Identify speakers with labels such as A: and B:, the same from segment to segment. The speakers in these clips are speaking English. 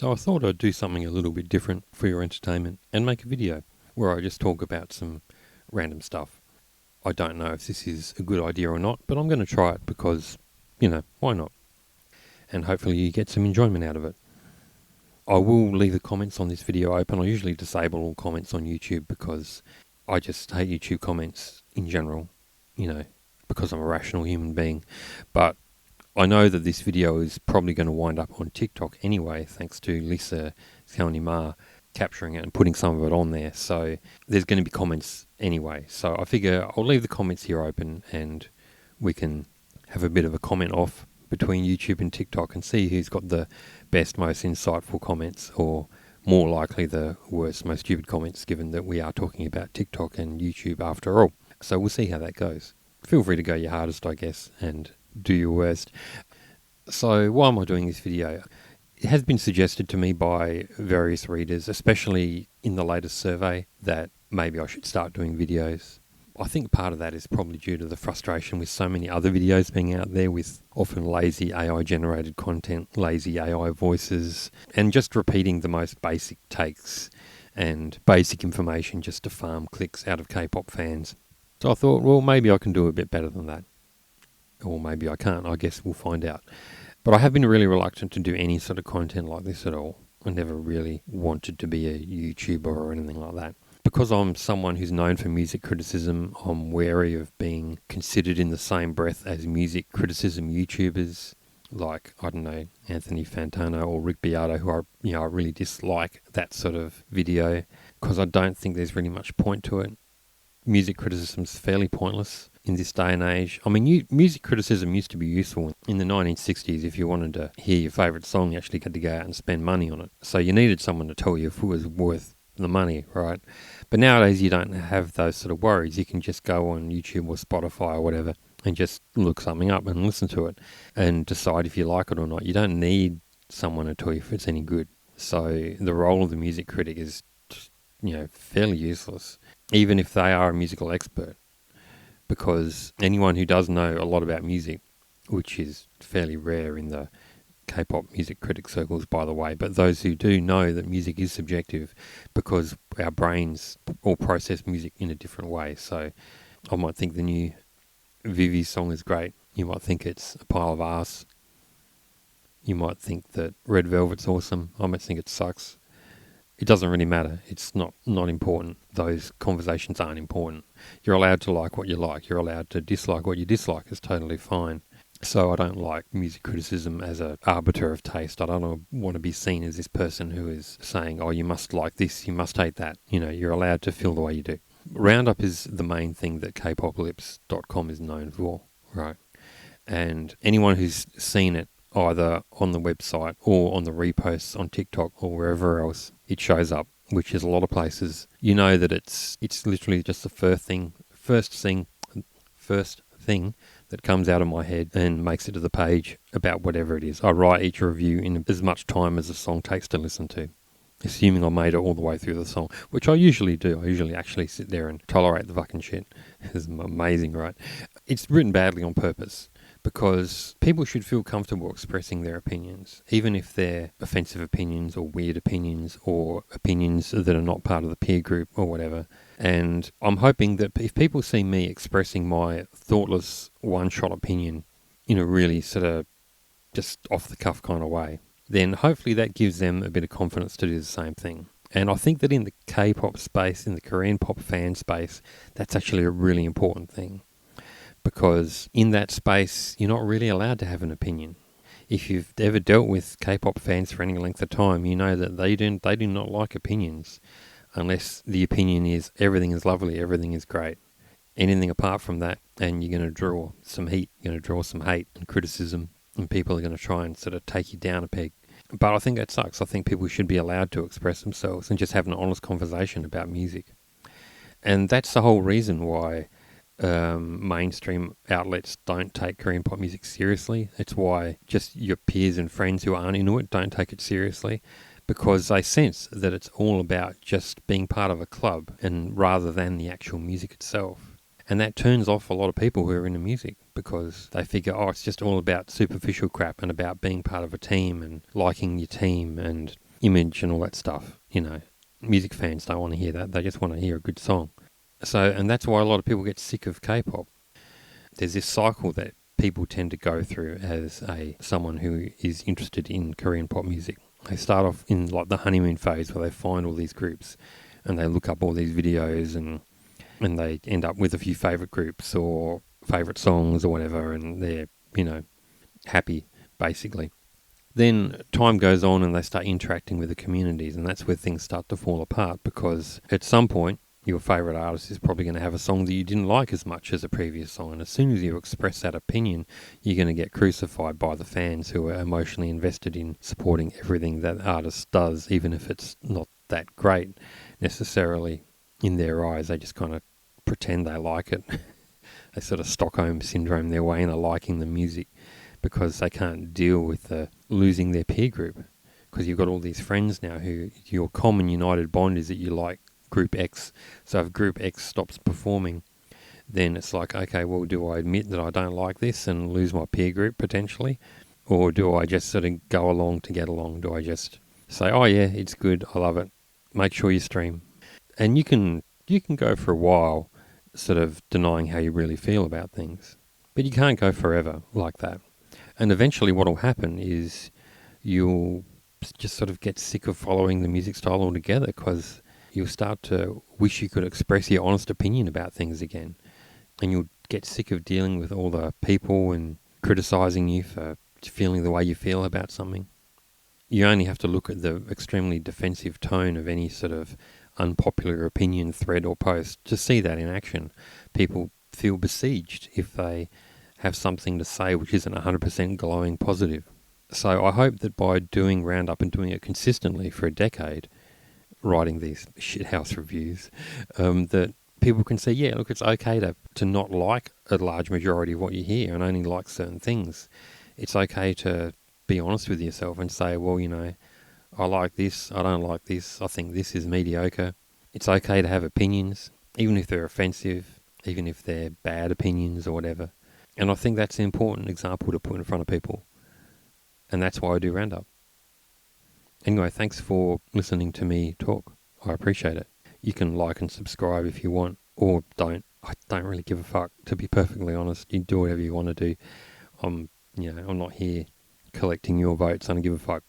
A: So I thought I'd do something a little bit different for your entertainment and make a video where I just talk about some random stuff. I don't know if this is a good idea or not, but I'm going to try it because, why not? And hopefully you get some enjoyment out of it. I will leave the comments on this video open. I usually disable all comments on YouTube because I just hate YouTube comments in general, because I'm a rational human being. But I know that this video is probably going to wind up on TikTok anyway, thanks to Lisa Ma capturing it and putting some of it on there. So there's going to be comments anyway. So I figure I'll leave the comments here open and we can have a bit of a comment off between YouTube and TikTok and see who's got the best, most insightful comments, or more likely the worst, most stupid comments, given that we are talking about TikTok and YouTube after all. So we'll see how that goes. Feel free to go your hardest, I guess, and do your worst. So why am I doing this video? It has been suggested to me by various readers, especially in the latest survey, that maybe I should start doing videos. I think part of that is probably due to the frustration with so many other videos being out there with often lazy AI generated content, lazy AI voices, and just repeating the most basic takes and basic information just to farm clicks out of K-pop fans. So I thought, well, maybe I can do a bit better than that. Or maybe I can't. I guess we'll find out. But I have been really reluctant to do any sort of content like this at all. I never really wanted to be a YouTuber or anything like that. Because I'm someone who's known for music criticism, I'm wary of being considered in the same breath as music criticism YouTubers like, I don't know, Anthony Fantano or Rick Beato, who I really dislike that sort of video because I don't think there's really much point to it. Music criticism's fairly pointless in this day and age. I mean, music criticism used to be useful. In the 1960s, if you wanted to hear your favourite song, you actually had to go out and spend money on it. So you needed someone to tell you if it was worth the money, right? But nowadays you don't have those sort of worries. You can just go on YouTube or Spotify or whatever and just look something up and listen to it and decide if you like it or not. You don't need someone to tell you if it's any good. So the role of the music critic is, fairly useless, even if they are a musical expert, because anyone who does know a lot about music, which is fairly rare in the K-pop music critic circles, by the way, but those who do know that music is subjective because our brains all process music in a different way. So I might think the new Vivi song is great. You might think it's a pile of arse. You might think that Red Velvet's awesome. I might think it sucks. It doesn't really matter. It's not important. Those conversations aren't important. You're allowed to like what you like. You're allowed to dislike what you dislike. It's totally fine. So I don't like music criticism as an arbiter of taste. I don't want to be seen as this person who is saying, oh, you must like this, you must hate that. You're allowed to feel the way you do. Roundup is the main thing that Kpopalypse.com is known for, right? And anyone who's seen it either on the website or on the reposts on TikTok or wherever else it shows up, which is a lot of places, you know that it's literally just the first thing that comes out of my head and makes it to the page about whatever it is. I write each review in as much time as the song takes to listen to, assuming I made it all the way through the song, which I usually do. I usually actually sit there and tolerate the fucking shit. It's amazing, right? It's written badly on purpose because people should feel comfortable expressing their opinions, even if they're offensive opinions or weird opinions or opinions that are not part of the peer group or whatever. And I'm hoping that if people see me expressing my thoughtless one-shot opinion in a really sort of just off-the-cuff kind of way, then hopefully that gives them a bit of confidence to do the same thing. And I think that in the K-pop space, in the Korean pop fan space, that's actually a really important thing. Because in that space, you're not really allowed to have an opinion. If you've ever dealt with K-pop fans for any length of time, you know that they do not like opinions unless the opinion is everything is lovely, everything is great. Anything apart from that, and you're going to draw some heat, you're going to draw some hate and criticism, and people are going to try and sort of take you down a peg. But I think that sucks. I think people should be allowed to express themselves and just have an honest conversation about music. And that's the whole reason why mainstream outlets don't take Korean pop music seriously. It's why just your peers and friends who aren't into it don't take it seriously, because they sense that it's all about just being part of a club and rather than the actual music itself. And that turns off a lot of people who are into music because they figure, it's just all about superficial crap and about being part of a team and liking your team and image and all that stuff. Music fans don't want to hear that. They just want to hear a good song. And that's why a lot of people get sick of K-pop. There's this cycle that people tend to go through as someone who is interested in Korean pop music. They start off in like the honeymoon phase where they find all these groups and they look up all these videos and they end up with a few favourite groups or favourite songs or whatever, and they're, happy, basically. Then time goes on and they start interacting with the communities, and that's where things start to fall apart, because at some point your favourite artist is probably going to have a song that you didn't like as much as a previous song, and as soon as you express that opinion, you're going to get crucified by the fans who are emotionally invested in supporting everything that artist does, even if it's not that great necessarily in their eyes. They just kind of pretend they like it. They sort of Stockholm syndrome their way into liking the music because they can't deal with losing their peer group, because you've got all these friends now who your common united bond is that you like Group X. So if Group X stops performing, then it's like, okay, well, do I admit that I don't like this and lose my peer group potentially? Or do I just sort of go along to get along? Do I just say, oh yeah, it's good, I love it, make sure you stream? And you can go for a while sort of denying how you really feel about things, but you can't go forever like that. And eventually what will happen is you'll just sort of get sick of following the music style altogether, because you'll start to wish you could express your honest opinion about things again. And you'll get sick of dealing with all the people and criticising you for feeling the way you feel about something. You only have to look at the extremely defensive tone of any sort of unpopular opinion thread or post to see that in action. People feel besieged if they have something to say which isn't 100% glowing positive. So I hope that by doing Roundup and doing it consistently for a decade, writing these shithouse reviews, that people can say, yeah, look, it's okay to not like a large majority of what you hear and only like certain things. It's okay to be honest with yourself and say, well, I like this, I don't like this, I think this is mediocre. It's okay to have opinions, even if they're offensive, even if they're bad opinions or whatever. And I think that's an important example to put in front of people. And that's why I do Roundup. Anyway, thanks for listening to me talk. I appreciate it. You can like and subscribe if you want, or don't. I don't really give a fuck, to be perfectly honest. You do whatever you want to do. I'm not here collecting your votes. I don't give a fuck.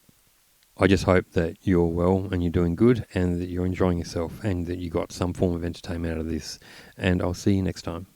A: I just hope that you're well and you're doing good and that you're enjoying yourself and that you got some form of entertainment out of this. And I'll see you next time.